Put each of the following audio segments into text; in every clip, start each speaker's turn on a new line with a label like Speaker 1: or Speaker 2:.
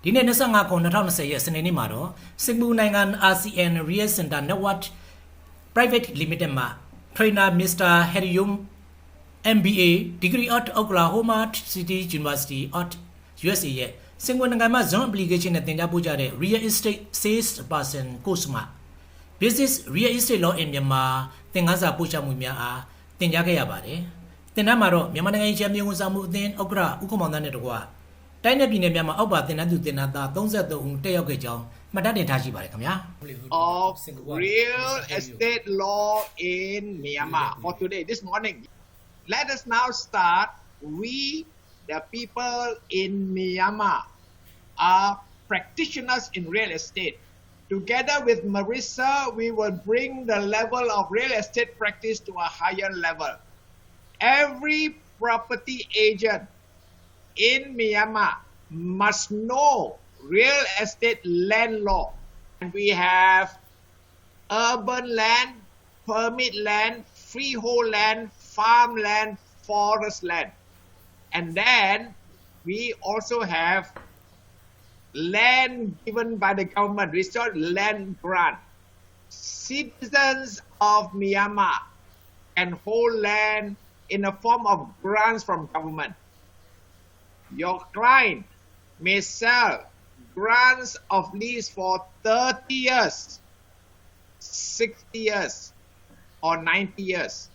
Speaker 1: ဒီနေ့25ခု2020ရက်စနေနေ့မှာတော့စင်ကာပူနိုင်ငံ RCN Real Center Network Private Limited မှာ Trainer Mr. Harryum MBA Degree at Oklahoma City University at USA ရဲ့စင်ကာပူနိုင်ငံမှာ Zone Application နဲ့သင်ကြားပို့ကြတဲ့ Real Estate Salesperson course မှာ Business Real Estate Law in Myanmar သင်ခန်းစာပို့ချမှုများအားသင်ကြားခဲ့ရပါတယ်။သင်တန်းမှာတော့မြန်မာနိုင်ငံချမ်းမြေဝန်ဆောင်မှုအသင်းဥက္ကဋ္ဌဦးခင်မောင်သားနဲ့တကွတိုင်းနယ်ပြည်နယ်များမှာအောက်ပါသင်တန်းသူသင်တန်းသား33ဦးတက်ရောက်ခဲ့ကြောင်းမှတ်တမ်းတင်ထားရှိပါတယ်ခင်ဗျာ
Speaker 2: of real estate law in Myanmar for today this morning. Let us now start. We the people in Myanmar are practitioners in real estate. Together with Marissa, we will bring the level of real estate practice to a higher level. Every property agent in Myanmar must know real estate land law. And we have urban land, permit land, freehold land, farmland, forest land. And then we also have land given by the government, resort land grant. Citizens of Myanmar can hold land in the form of grants from government. Your client may sell grants of lease for 30 years, 60 years, or 90 years.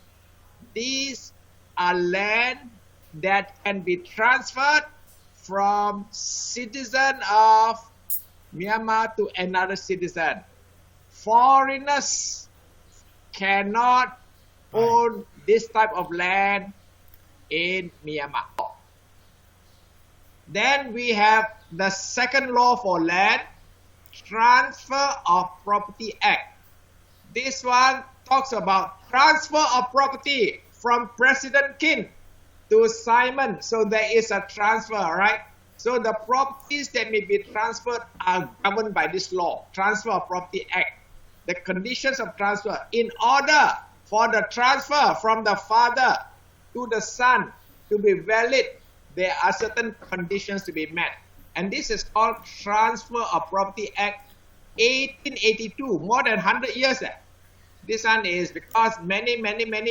Speaker 2: These are land that can be transferred from citizen of Myanmar to another citizen. Foreigners cannot own this type of land in Myanmar. Then we have the second law for land, Transfer of Property Act. This one talks about transfer of property from President King to Simon. So there is a transfer, right? So the properties that may be transferred are governed by this law, Transfer of Property Act. The conditions of transfer. In order for the transfer from the father to the son to be valid, there are certain conditions to be met. And this is called Transfer of Property Act 1882, more than 100 years. This one is because many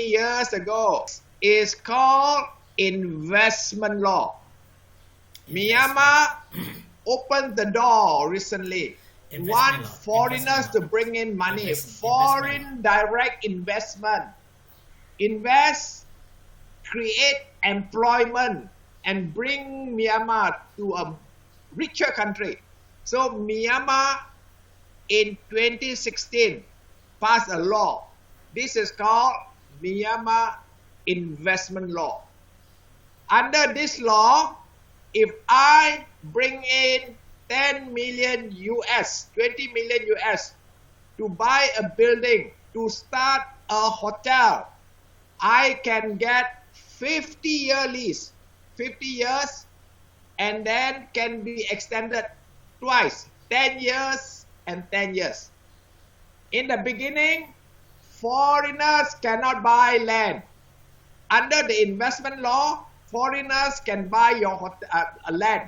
Speaker 2: years ago is called investment law. Myanmar opened the door recently. Want foreigners to bring in money, foreign direct investment. Invest, create employment, and bring Myanmar to a richer country. So Myanmar in 2016 passed a law. This is called Myanmar Investment Law. Under this law, if I bring in 10 million US, 20 million US to buy a building, to start a hotel, I can get 50-year lease, 50 years, and then can be extended twice, 10 years and 10 years. In the beginning, foreigners cannot buy land. Under the investment law, foreigners can buy your land,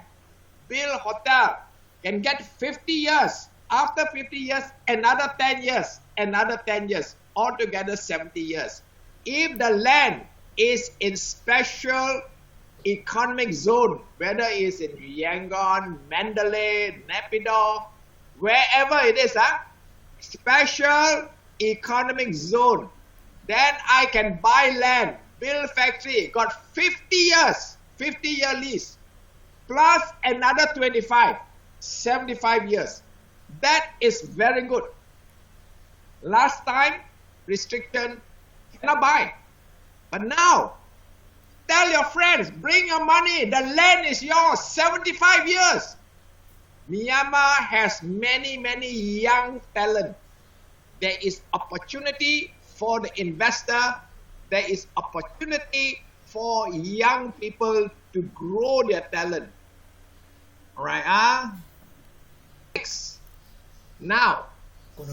Speaker 2: build hotel, can get 50 years. After 50 years, another 10 years, another 10 years, altogether 70 years. If the land is in special economic zone, whether it's in Yangon, Mandalay, Naypyidaw, wherever it is, special economic zone, then I can buy land, build factory, got 50 years, 50-year lease, plus another 25, 75 years. That is very good. Last time, restriction, cannot buy. But now, tell your friends, bring your money, the land is yours, 75 years. Myanmar has many young talent. There is opportunity for the investor. There is opportunity for young people to grow their talent. Alright, Now,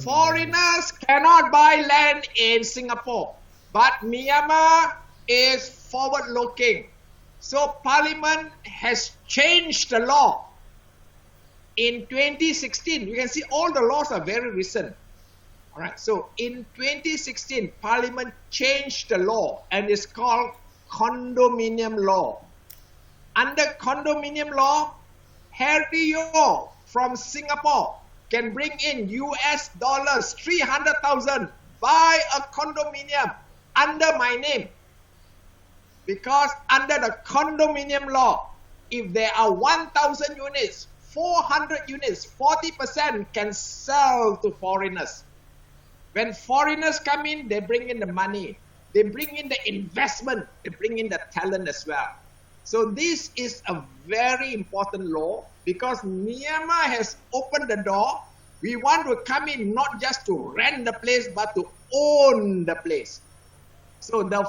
Speaker 2: foreigners cannot buy land in Singapore, but Myanmar is forward-looking. So Parliament has changed the law. in 2016, you can see all the laws are very recent. All right. So in 2016, Parliament changed the law and it's called condominium law. Under condominium law, Harry Yo from Singapore can bring in US dollars 300,000, buy a condominium under my name. Because under the condominium law, if there are 1,000 units, 400 units, 40% can sell to foreigners. When foreigners come in, they bring in the money. They bring in the investment. They bring in the talent as well. So this is a very important law because Myanmar has opened the door. We want to come in not just to rent the place, but to own the place. So the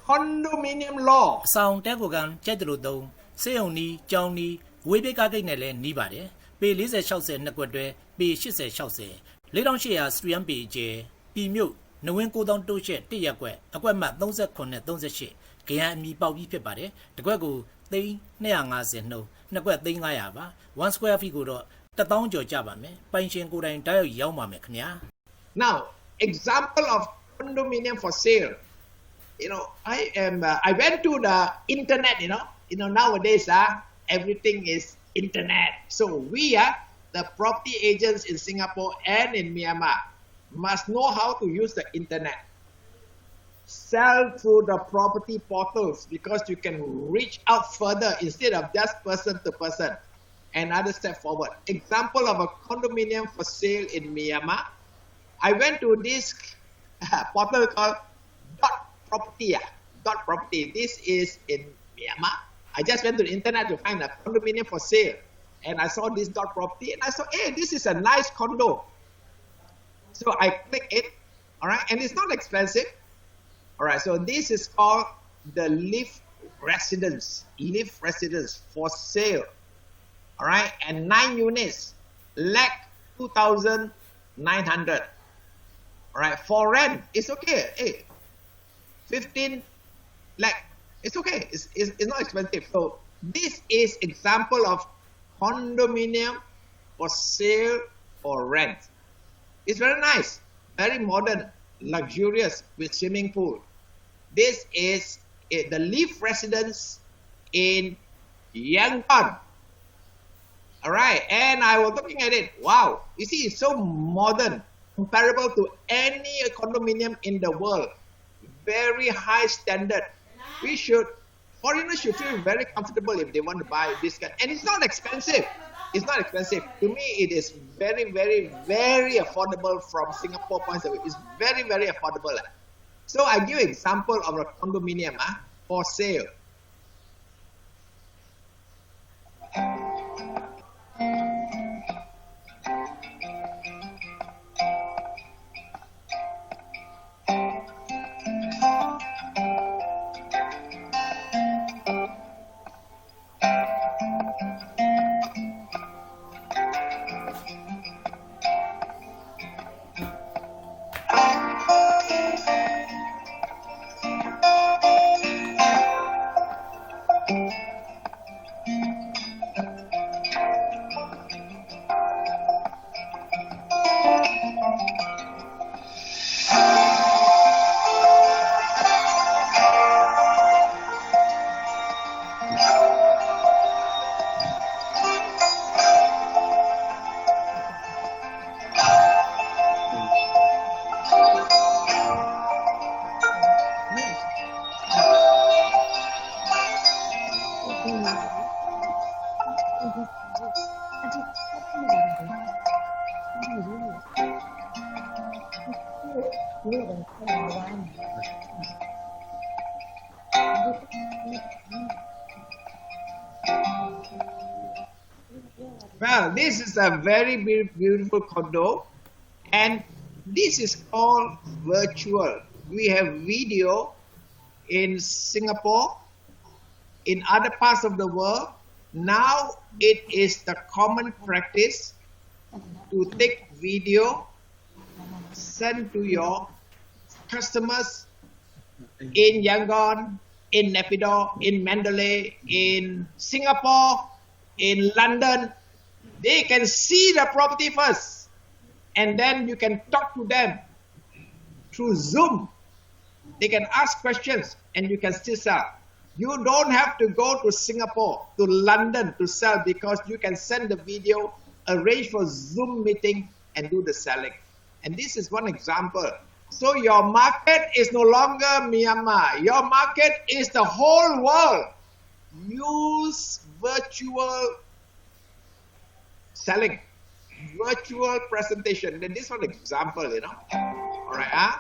Speaker 2: condominium law.
Speaker 1: ဆောင်တက်ကိုကန်ကျက်တလို့တုံးစေယုံနီကြောင်းနီဝေးပိတ်ကားကိတ်နဲ့လည်းနီးပါတယ်ပေ40 60နှစ်ကွက်တွဲပေ80 60 4800 စထရီယမ်ပေကျဲပြည်မြို့နဝင်း9000တိုးချက်1ရက်ကွက်အကွက်မှတ်39နဲ့38ဂရန်အမီပေါက်ပြီးဖြစ်ပါတယ်တကွက်ကိုသိန်း250နှုန်းနှစ်ကွက်သိန်း900ပါ1 square feet ကိုတော့1000ကျော်ကြပါမယ်ပိုင်ရှင်ကိုယ်တိုင်တိုက်ရိုက်ရောက်ပါမယ်ခင်ဗျာ
Speaker 2: Now, example of condominium for sale. I went to the internet, nowadays, everything is internet. So we, the property agents in Singapore and in Myanmar, must know how to use the internet. Sell through the property portals because you can reach out further instead of just person to person. Another step forward. Example of a condominium for sale in Myanmar. I went to this portal called Property. This is in Myanmar. I just went to the internet to find a condominium for sale. And I saw this property and I saw, hey, this is a nice condo. So I click it, all right, and it's not expensive. All right, so this is called the lift residence for sale. All right, and 9 units, lakh 2,900. All right, for rent, it's okay. Hey, 15 lakh, it's okay. It's not expensive. So this is example of condominium for sale or rent. It's very nice, very modern, luxurious with swimming pool. This is the lift residence in Yangon. All right, and I was looking at it. Wow, you see, it's so modern, comparable to any condominium in the world. Very high standard. Foreigners should feel very comfortable if they want to buy this kind. And it's not expensive. It's not expensive. To me, it is very, very, very affordable from Singapore point of view. It's very, very affordable. So I give an example of a condominium for sale. Well, this is a very beautiful condo, and this is called virtual. We have video in Singapore, in other parts of the world. Now it is the common practice to take video, send to your customers in Yangon, in Naypyidaw, in Mandalay, in Singapore, in London. They can see the property first, and then you can talk to them through Zoom. They can ask questions, and you can still sell. You don't have to go to Singapore, to London to sell, because you can send the video, arrange for Zoom meeting, and do the selling. And this is one example. So your market is no longer Myanmar. Your market is the whole world. Use virtual selling, virtual presentation. Then this one example, All right,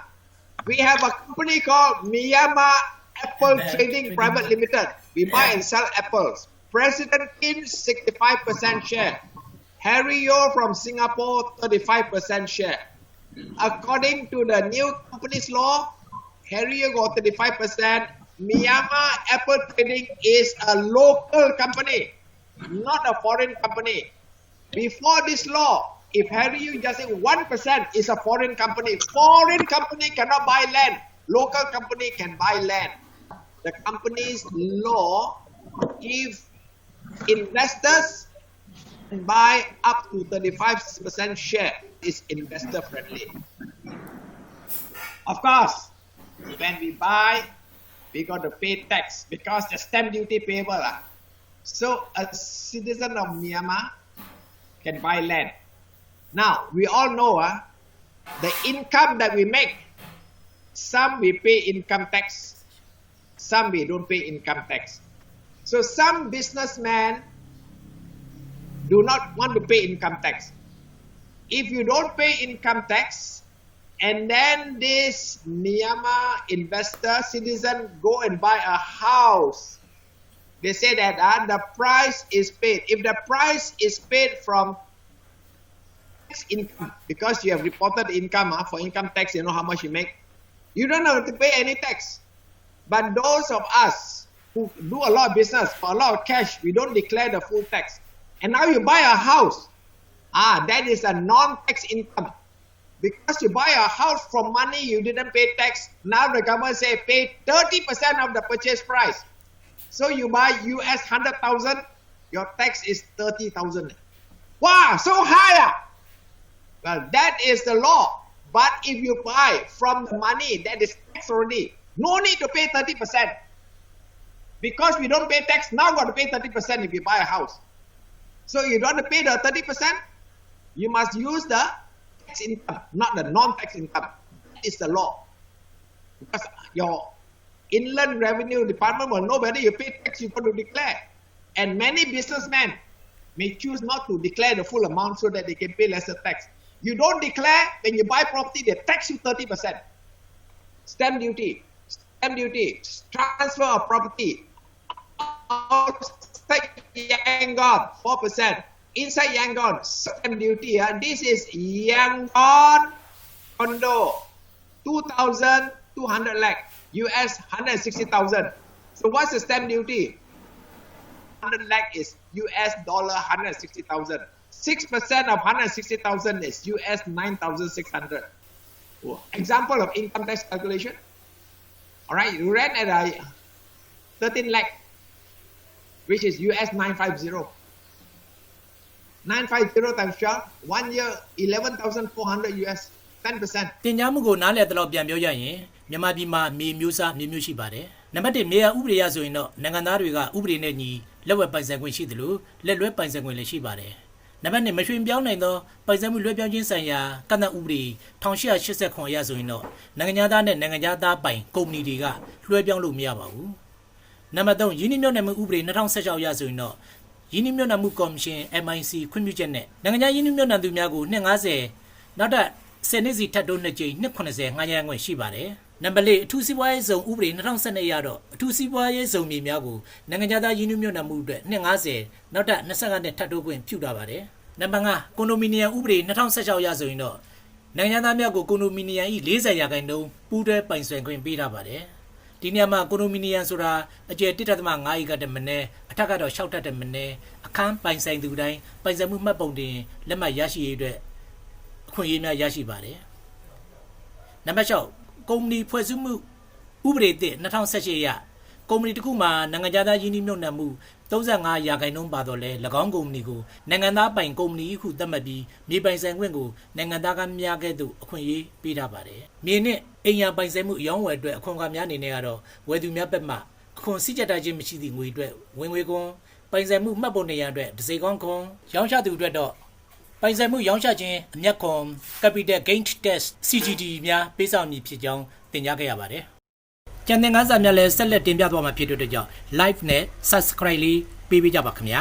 Speaker 2: We have a company called Myanmar Apple Trading Private Limited. We buy and sell apples. President Kim, 65% share. Harry Yo from Singapore, 35% share. According to the new company's law, Harry Yo got 35%. Myanmar Apple Trading is a local company, not a foreign company. Before this law, if Harry Yo just say 1% is a foreign company, foreign company cannot buy land. Local company can buy land. The company's law gives investors can buy up to 35% share. Is investor friendly. Of course, when we buy, we got to pay tax because the stamp duty payable. So a citizen of Myanmar can buy land. Now, we all know the income that we make, some we pay income tax, some we don't pay income tax. So some businessmen do not want to pay income tax. If you don't pay income tax, and then this Myanmar investor, citizen go and buy a house, they say that the price is paid. If the price is paid from tax income, because you have reported income for income tax, you know how much you make, you don't have to pay any tax. But those of us who do a lot of business for a lot of cash, we don't declare the full tax. And now you buy a house, that is a non-tax income. Because you buy a house from money you didn't pay tax, now the government say pay 30% of the purchase price. So you buy US 100,000, your tax is 30,000. Wow, so high! Well, that is the law. But if you buy from the money that is tax already, no need to pay 30%. Because we don't pay tax, now got to pay 30% if you buy a house. So you don't have to pay the 30%, you must use the tax income, not the non-tax income. That is the law. Because your Inland Revenue Department will know whether you pay tax you got to declare. And many businessmen may choose not to declare the full amount so that they can pay lesser tax. You don't declare, when you buy property, they tax you 30%. Stamp duty, transfer of property, outside Yangon, 4%. Inside Yangon, stamp duty. This is Yangon condo, 2,200 lakh, US 160,000. So what's the stamp duty? 100 lakh is US dollar 160,000. 6% of 160,000 is US 9,600. Example of income tax calculation. All right, you rent at 13 lakh, which is US 950. 950 times 12, 1 year, 11,400 US, 10%.
Speaker 1: တင် ्या မှုကိုနားလည်တော့ပြန်ပြောရရင်မြန်မာပြည်မှာမြေမျိုးစားမြေမျိုးရှိပါတယ်။နံပါတ်1မြေယာဥပဒေရဆိုရင်တော့နိုင်ငံသားတွေကဥပဒေနဲ့ညီလက်ဝက်ပိုင်ဆိုင်ခွင့်ရှိသလိုလက်လွဲပိုင်ဆိုင်ခွင့်လည်းရှိပါတယ်။နံပါတ်2မရွှေ့ပြောင်းနိုင်သောပိုင်ဆိုင်မှုလွှဲပြောင်းခြင်းဆိုင်ရာကန့်သတ်ဥပဒေ1889အရဆိုရင်တော့နိုင်ငံသားနဲ့နိုင်ငံသားပိုင်ကုမ္ပဏီတွေကလွှဲပြောင်းလို့မရပါဘူး။နံပါတ်3ယင်းနှမြုပ်နှံမှုဥပဒေ2016အရဆိုရင်တော့ယင်းနှမြုပ်နှံမှုကော်မရှင် MIC ခွင့်ပြုချက်နဲ့နိုင်ငံခြားယင်းနှမြုပ်နှံသူများကိုနှစ်90နောက်ထပ်10နှစ်စီထပ်တိုး2ကြိမ်နှစ်90ငှားရမ်းခွင့်ရှိပါတယ်။နံပါတ်4အထူးစီးပွားရေးဇုံဥပဒေ2012ရတော့အထူးစီးပွားရေးဇုံမြေများကိုနိုင်ငံခြားသားယင်းနှမြုပ်နှံမှုအတွက်နှစ်90နောက်ထပ်25နှစ်ထပ်တိုးခွင့်ပြုထားပါတယ်။နံပါတ်5ကွန်ဒိုမီနီယံဥပဒေ2016ရဆိုရင်တော့နိုင်ငံသားများကိုကွန်ဒိုမီနီယံ၏40%ပူးတွဲပိုင်ဆိုင်ခွင့်ပေးထားပါတယ်။ဒီနေရာမှာကွန်ဒိုမီနီယံဆိုတာအကျယ်1.5 ဧကတမနဲ့အထက်ကတော့6တက်တမနဲ့အခန်းပိုင်ဆိုင်သူတိုင်းပိုင်ဆိုင်မှုမှတ်ပုံတင်လက်မှတ်ရရှိရေးအတွက်အခွင့်အရေးများရရှိပါတယ်။နံပါတ်6ကုမ္ပဏီဖွဲ့စည်းမှုဥပဒေသစ်2018ရကုမ္ပဏီတစ်ခုမှာနိုင်ငံခြားသားယင်းနှမြုပ်နှံမှု 35ရာခိုင်နှုန်းပါတော့လဲ၎င်းကုမ္ပဏီကိုနိုင်ငံသားပိုင်ကုမ္ပဏီခုသတ်မှတ်ပြီးမြေပိုင်ဆိုင်ခွင့်ကိုနိုင်ငံသားကများခဲ့သို့အခွင့်အရေးပေးထားပါတယ်မြေနဲ့အိမ်ယာပိုင်ဆိုင်မှုအယောင်းဝယ်အတွက်အခွန်အခါများအနေနဲ့ကတော့ဝယ်သူများဘက်မှအခွန်စည်းကြပ်ထားခြင်းမရှိသည့်ငွေအတွက်ဝင်ငွေခွန်ပိုင်ဆိုင်မှုမှတ်ပုံတင်ရန်အတွက်တစ်စိကောင်းခွန်ရောင်းချသူအတွက်တော့ပိုင်ဆိုင်မှုရောင်းချခြင်းအမြတ်ခွန် Capital Gain Tax CGT များပေးဆောင်မည်ဖြစ်ကြောင်းတင်ပြခဲ့ရပါတယ်ကျန်တဲ့ငါးစာများလည်းဆက်လက်တင်ပြသွားမှာဖြစ်တဲ့အတွက်ကြောင့် Live နဲ့ Subscribe လေးပေးကြပါခင်ဗျာ